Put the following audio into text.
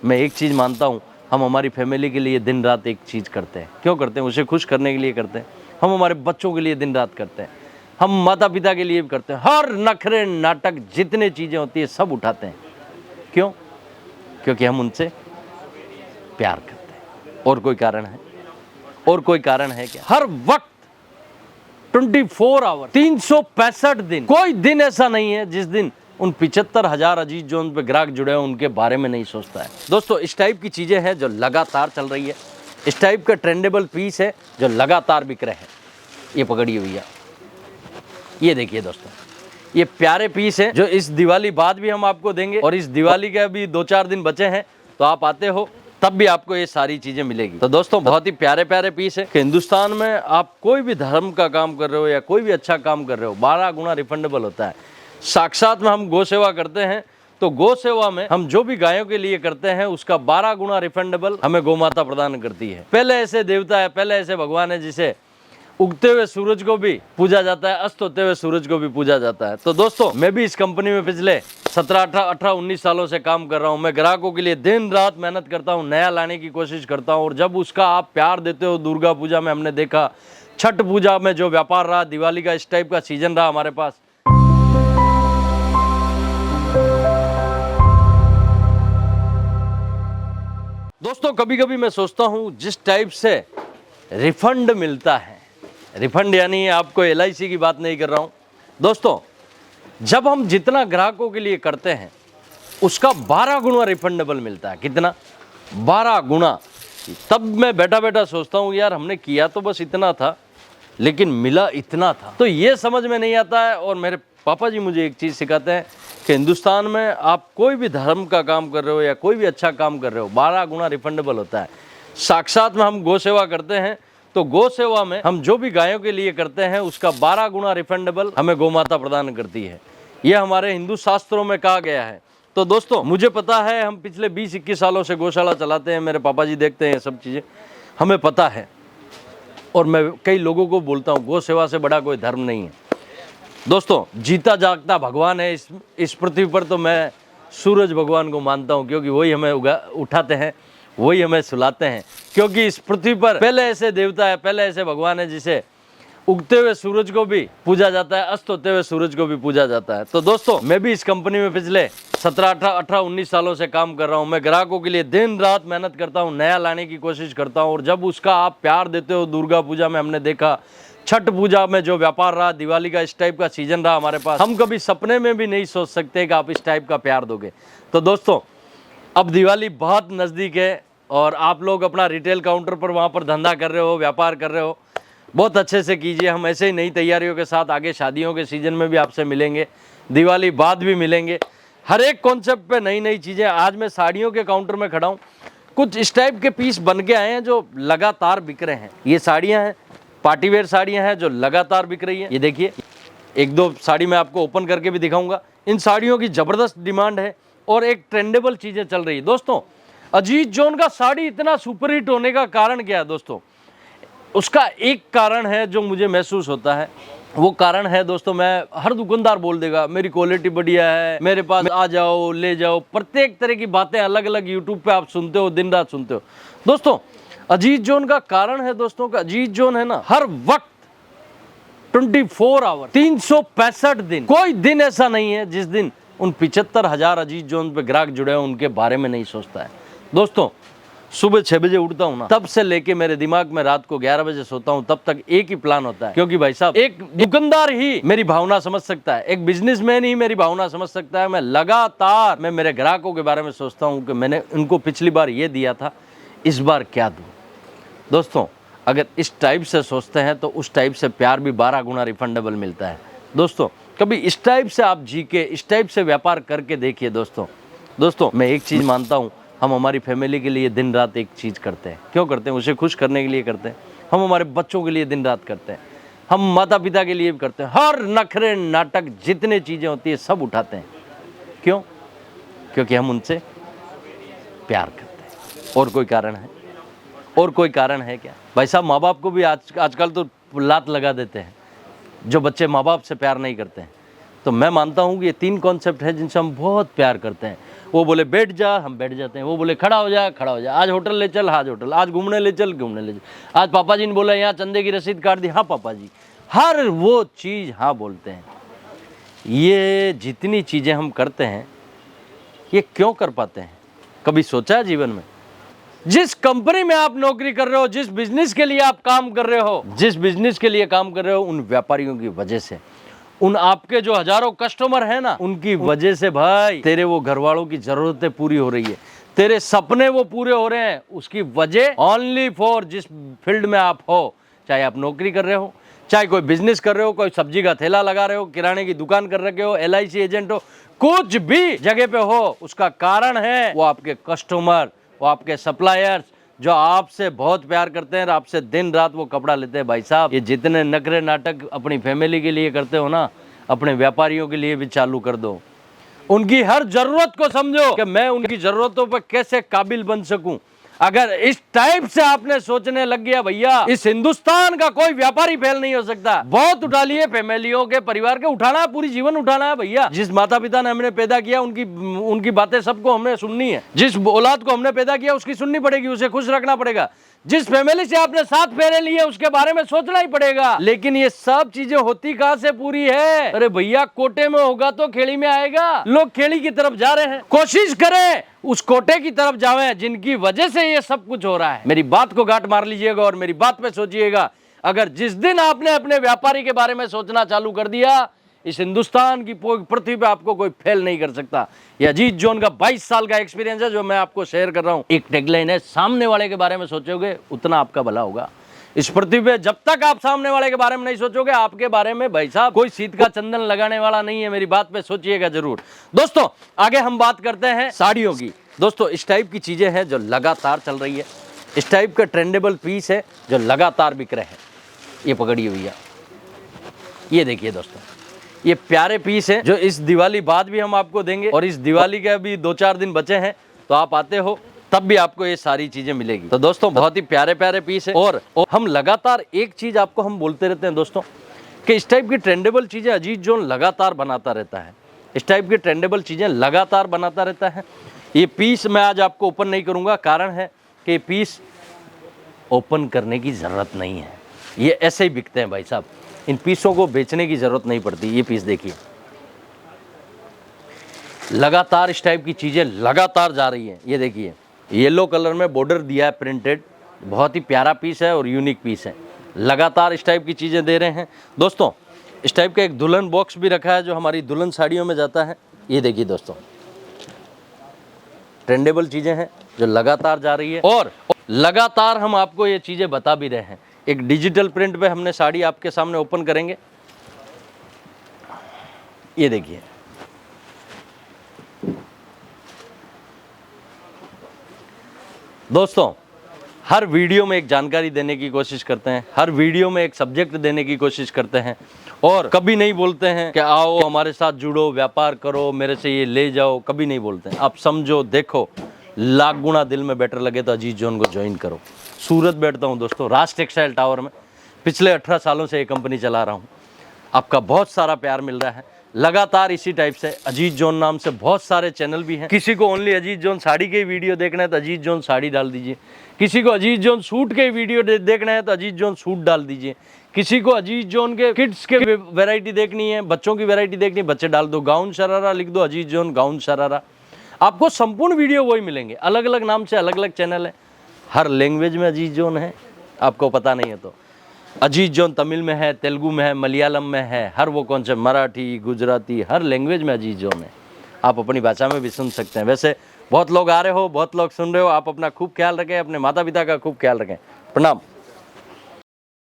मैं एक चीज़ मानता हूँ, हम हमारी फैमिली के लिए दिन रात एक चीज़ करते हैं। क्यों करते हैं? उसे खुश करने के लिए करते हैं। हम हमारे बच्चों के लिए दिन रात करते हैं, हम माता पिता के लिए भी करते हैं। हर नखरे नाटक जितने चीज़ें होती है सब उठाते हैं। क्यों? क्योंककि हम उनसे प्यार करते हैं। और कोई कारण है? और कोई कारण है क्या? हर वक्त 24 आवर 365 दिन, कोई दिन ऐसा नहीं है जिस दिन उन 75,000 अजीज जो उन पे ग्राहक जुड़े हैं उनके बारे में नहीं सोचता है। दोस्तों, इस टाइप की चीजें हैं जो लगातार चल रही है। इस टाइप का ट्रेंडेबल पीस है जो लगातार बिक रहे हैं। ये पकड़िए भैया, ये देखिए दोस्तों, ये प्यारे पीस है जो इस दिवाली बाद भी हम आपको देंगे। और इस दिवाली के अभी 2-4 दिन बचे हैं, तो आप आते हो तब भी आपको ये सारी चीजें मिलेगी। तो दोस्तों, बहुत ही प्यारे प्यारे पीस है कि हिंदुस्तान में आप कोई भी धर्म का काम कर रहे हो या कोई भी अच्छा काम कर रहे हो, 12 गुना रिफंडेबल होता है। साक्षात में हम गौ सेवा करते हैं, तो गौ सेवा में हम जो भी गायों के लिए करते हैं उसका 12 गुना रिफंडेबल हमें गौ माता प्रदान करती है। पहले ऐसे देवता है, पहले ऐसे भगवान है जिसे उगते हुए सूरज को भी पूजा जाता है, अस्त होते हुए सूरज को भी पूजा जाता है। तो दोस्तों, मैं भी इस कंपनी में पिछले 17-18-19 सालों से काम कर रहा हूं। मैं ग्राहकों के लिए दिन रात मेहनत करता हूं, नया लाने की कोशिश करता हूं। और जब उसका आप प्यार देते हो, दुर्गा पूजा में हमने देखा, छठ पूजा में जो व्यापार रहा, दिवाली का इस टाइप का सीजन रहा हमारे पास। दोस्तों, कभी कभी मैं सोचता हूं, जिस टाइप से रिफंड मिलता है, रिफंड यानी आपको LIC की बात नहीं कर रहा हूं दोस्तों, जब हम जितना ग्राहकों के लिए करते हैं उसका 12 गुना रिफंडेबल मिलता है। कितना? 12 गुना। तब मैं बैठा बैठा सोचता हूं, यार हमने किया तो बस इतना था लेकिन मिला इतना था। तो ये समझ में नहीं आता है। और मेरे पापा जी मुझे एक चीज़ सिखाते हैं कि हिंदुस्तान में आप कोई भी धर्म का काम कर रहे हो या कोई भी अच्छा काम कर रहे हो, 12 गुना रिफंडेबल होता है। साक्षात में हम गौ सेवा करते हैं, तो गौ सेवा में हम जो भी गायों के लिए करते हैं उसका 12 गुना रिफंडेबल हमें गौ माता प्रदान करती है। यह हमारे हिंदू शास्त्रों में कहा गया है। तो दोस्तों, मुझे पता है, हम पिछले 20-21 सालों से गौशाला चलाते हैं, मेरे पापा जी देखते हैं सब चीज़ें, हमें पता है। और मैं कई लोगों को बोलता हूँ, गौ सेवा से बड़ा कोई धर्म नहीं है। दोस्तों, जीता जागता भगवान है इस पृथ्वी पर, तो मैं सूरज भगवान को मानता हूँ, क्योंकि वही हमें उठाते हैं, वही हमें सुलाते हैं। क्योंकि इस पृथ्वी पर पहले ऐसे देवता है, पहले ऐसे भगवान है जिसे उगते हुए सूरज को भी पूजा जाता है, अस्त होते हुए सूरज को भी पूजा जाता है। तो दोस्तों, मैं भी इस कंपनी में पिछले 17-18-19 सालों से काम कर रहा हूं। मैं ग्राहकों के लिए दिन रात मेहनत करता हूं, नया लाने की कोशिश करता हूं। और जब उसका आप प्यार देते हो, दुर्गा पूजा में हमने देखा, छठ पूजा में जो व्यापार रहा, दिवाली का इस टाइप का सीजन रहा हमारे पास, हम कभी सपने में भी नहीं सोच सकते कि आप इस टाइप का प्यार दोगे। तो दोस्तों, अब दिवाली बहुत नज़दीक है और आप लोग अपना रिटेल काउंटर पर वहाँ पर धंधा कर रहे हो, व्यापार कर रहे हो, बहुत अच्छे से कीजिए। हम ऐसे ही नई तैयारियों के साथ आगे शादियों के सीजन में भी आपसे मिलेंगे, दिवाली बाद भी मिलेंगे। हर एक कॉन्सेप्ट पे नई नई चीज़ें। आज मैं साड़ियों के काउंटर में खड़ा हूँ, कुछ इस टाइप के पीस बन के आए हैं जो लगातार बिक रहे हैं। ये साड़ियाँ हैं, पार्टीवेयर साड़ियाँ हैं जो लगातार बिक रही हैं। ये देखिए, 1-2 साड़ी मैं आपको ओपन करके भी दिखाऊंगा। इन साड़ियों की ज़बरदस्त डिमांड है और एक ट्रेंडेबल चीज़ें चल रही है। दोस्तों, अजीज जोन का साड़ी इतना सुपरहिट होने का कारण क्या है दोस्तों? उसका एक कारण है जो मुझे महसूस होता है, वो कारण है दोस्तों, मैं हर दुकानदार बोल देगा मेरी क्वालिटी बढ़िया है, मेरे पास आ जाओ, ले जाओ। प्रत्येक तरह की बातें अलग अलग यूट्यूब पे आप सुनते हो, दिन रात सुनते हो। दोस्तों, अजीज जोन का कारण है दोस्तों का, अजीज जोन है ना, हर वक्त 24 आवर 365 दिन, कोई दिन ऐसा नहीं है जिस दिन उन 75,000 अजीज जोन पे ग्राहक जुड़े हैं उनके बारे में नहीं सोचता है। दोस्तों, सुबह 6 बजे उठता हूँ ना, तब से लेके मेरे दिमाग में रात को 11 बजे सोता हूँ, तब तक एक ही प्लान होता है। क्योंकि भाई साहब, एक दुकानदार ही मेरी भावना समझ सकता है, एक बिजनेसमैन ही मेरी भावना समझ सकता है। मैं लगातार मेरे ग्राहकों के बारे में सोचता हूँ कि मैंने उनको पिछली बार ये दिया था, इस बार क्या दूँ। दोस्तों, अगर इस टाइप से सोचते हैं तो उस टाइप से प्यार भी 12 गुना रिफंडेबल मिलता है। दोस्तों, कभी इस टाइप से आप जी के, इस टाइप से व्यापार करके देखिए। दोस्तों, मैं एक चीज़ मानता हूँ, हम हमारी फैमिली के लिए दिन रात एक चीज़ करते हैं। क्यों करते हैं? उसे खुश करने के लिए करते हैं। हम हमारे बच्चों के लिए दिन रात करते हैं, हम माता पिता के लिए भी करते हैं। हर नखरे नाटक जितने चीज़ें होती है सब उठाते हैं। क्यों? क्योंकि हम उनसे प्यार करते हैं। और कोई कारण है? और कोई कारण है क्या? भाई साहब, माँ बाप को भी आजकल तो लात लगा देते हैं जो बच्चे माँ बाप से प्यार नहीं करते हैं। दोस्तों मैं मानता हूँ कि ये 3 कॉन्सेप्ट है जिनसे हम बहुत प्यार करते हैं। वो बोले बैठ जा, हम बैठ जाते हैं। वो बोले खड़ा हो जा, खड़ा हो जा। आज होटल ले चल, आज होटल। आज घूमने ले चल, घूमने ले चल। आज पापा जी ने बोला यहाँ चंदे की रसीद काट दी, हाँ पापा जी। हर वो चीज़ हाँ बोलते हैं। ये जितनी चीज़ें हम करते हैं ये क्यों कर पाते हैं? कभी सोचा है जीवन में? जिस कंपनी में आप नौकरी कर रहे हो, जिस बिजनेस के लिए आप काम कर रहे हो, जिस बिजनेस के लिए काम कर रहे हो, उन व्यापारियों की वजह से, उन आपके जो हजारों कस्टमर हैं ना, उनकी वजह से भाई तेरे वो घर वालों की जरूरतें पूरी हो रही है, तेरे सपने वो पूरे हो रहे हैं। उसकी वजह ओनली फॉर जिस फील्ड में आप हो, चाहे आप नौकरी कर रहे हो, चाहे कोई बिजनेस कर रहे हो, कोई सब्जी का ठेला लगा रहे हो, किराने की दुकान कर रखे हो, LIC एजेंट हो, कुछ भी जगह पे हो, उसका कारण है वो आपके कस्टमर, वो आपके सप्लायर्स जो आपसे बहुत प्यार करते हैं और आपसे दिन रात वो कपड़ा लेते हैं। भाई साहब, ये जितने नखरे नाटक अपनी फैमिली के लिए करते हो ना, अपने व्यापारियों के लिए भी चालू कर दो। उनकी हर जरूरत को समझो कि मैं उनकी जरूरतों पर कैसे काबिल बन सकूं। अगर इस टाइप से आपने सोचने लग गया भैया, इस हिंदुस्तान का कोई व्यापारी फेल नहीं हो सकता। बहुत उठा लिए फैमिलियों के, परिवार के, उठाना है, पूरी जीवन उठाना है भैया। जिस माता पिता ने हमने पैदा किया उनकी बातें सबको हमने सुननी है। जिस औलाद को हमने पैदा किया उसकी सुननी पड़ेगी, उसे खुश रखना पड़ेगा। जिस फैमिली से आपने 7 फेरे लिए उसके बारे में सोचना ही पड़ेगा। लेकिन ये सब चीजें होती कहां से पूरी है? अरे भैया, कोटे में होगा तो खेड़ी में आएगा। लोग खेड़ी की तरफ जा रहे हैं, कोशिश करें उस कोटे की तरफ जावें जिनकी वजह से ये सब कुछ हो रहा है। मेरी बात को गांठ मार लीजिएगा और मेरी बात पे सोचिएगा। अगर जिस दिन आपने अपने व्यापारी के बारे में सोचना चालू कर दिया, इस हिंदुस्तान की पृथ्वी पे आपको कोई फेल नहीं कर सकता। ये अजीत जॉन का 22 साल का एक्सपीरियंस है जो मैं आपको शेयर कर रहा हूं। एक टैगलाइन है, सामने वाले के बारे में सोचोगे उतना आपका भला होगा। इस पृथ्वी पे जब तक आप सामने वाले के बारे में नहीं सोचोगे, आपके बारे में भाई साहब कोई सीत का चंदन लगाने वाला नहीं है। मेरी बात पे सोचिएगा जरूर। दोस्तों आगे हम बात करते हैं साड़ियों की। दोस्तों इस टाइप की चीजें हैं जो लगातार चल रही है। इस टाइप का ट्रेंडेबल पीस है जो लगातार बिक रहे हैं। ये पकड़िए भैया, ये देखिए दोस्तों, ये प्यारे पीस हैं जो इस दिवाली बाद भी हम आपको देंगे। और इस दिवाली के अभी 2-4 दिन बचे हैं, तो आप आते हो तब भी आपको ये सारी चीजें मिलेगी। तो दोस्तों बहुत ही प्यारे प्यारे पीस है। और हम लगातार एक चीज आपको हम बोलते रहते हैं दोस्तों कि इस टाइप की ट्रेंडेबल चीजें अजीत जॉन लगातार बनाता रहता है। इस टाइप की ट्रेंडेबल चीजें लगातार बनाता रहता है। ये पीस मैं आज आपको ओपन नहीं करूंगा, कारण है कि पीस ओपन करने की जरूरत नहीं है। ये ऐसे ही बिकते हैं भाई साहब, इन पीसों को बेचने की जरूरत नहीं पड़ती। ये पीस देखिए, लगातार इस टाइप की चीजें लगातार जा रही हैं। ये देखिए, येलो कलर में बॉर्डर दिया है प्रिंटेड, बहुत ही प्यारा पीस है और यूनिक पीस है। लगातार इस टाइप की चीजें दे रहे हैं दोस्तों। इस टाइप का एक दुल्हन बॉक्स भी रखा है जो हमारी दुल्हन साड़ियों में जाता है। ये देखिए दोस्तों, ट्रेंडेबल चीजें हैं जो लगातार जा रही है और लगातार हम आपको ये चीजें बता भी रहे हैं। एक डिजिटल प्रिंट पे हमने साड़ी आपके सामने ओपन करेंगे। ये देखिए, दोस्तों हर वीडियो में एक जानकारी देने की कोशिश करते हैं, हर वीडियो में एक सब्जेक्ट देने की कोशिश करते हैं और कभी नहीं बोलते हैं कि आओ हमारे साथ जुड़ो, व्यापार करो, मेरे से ये ले जाओ। कभी नहीं बोलते हैं। आप समझो, देखो, लाख गुना दिल में बेटर लगे तो अजीत जॉन को ज्वाइन करो। सूरत बैठता हूँ दोस्तों, राज टेक्सटाइल टावर में। पिछले 18 सालों से ये कंपनी चला रहा हूँ। आपका बहुत सारा प्यार मिल रहा है लगातार इसी टाइप से। अजीत जॉन नाम से बहुत सारे चैनल भी हैं। किसी को ओनली अजीत जॉन साड़ी के वीडियो देखना है तो अजीत जॉन साड़ी डाल दीजिए। किसी को अजीत जॉन सूट के वीडियो देखना है तो अजीत जॉन सूट डाल दीजिए। किसी को अजीत जॉन के किड्स के वैरायटी देखनी है, बच्चों की वैरायटी देखनी है, बच्चे डाल दो। गाउन शरारा लिख दो, अजीत जॉन गाउन शरारा। आपको संपूर्ण वीडियो वही मिलेंगे। अलग अलग नाम से अलग अलग चैनल है, हर लैंग्वेज में अजीत जॉन है। आपको पता नहीं है तो अजीत जॉन तमिल में है, तेलुगु में है, मलयालम में है, हर वो कौन से मराठी, गुजराती, हर लैंग्वेज में अजीत जॉन है। आप अपनी भाषा में भी सुन सकते हैं। वैसे बहुत लोग आ रहे हो, बहुत लोग सुन रहे हो। आप अपना खूब ख्याल रखें, अपने माता पिता का खूब ख्याल रखें। प्रणाम।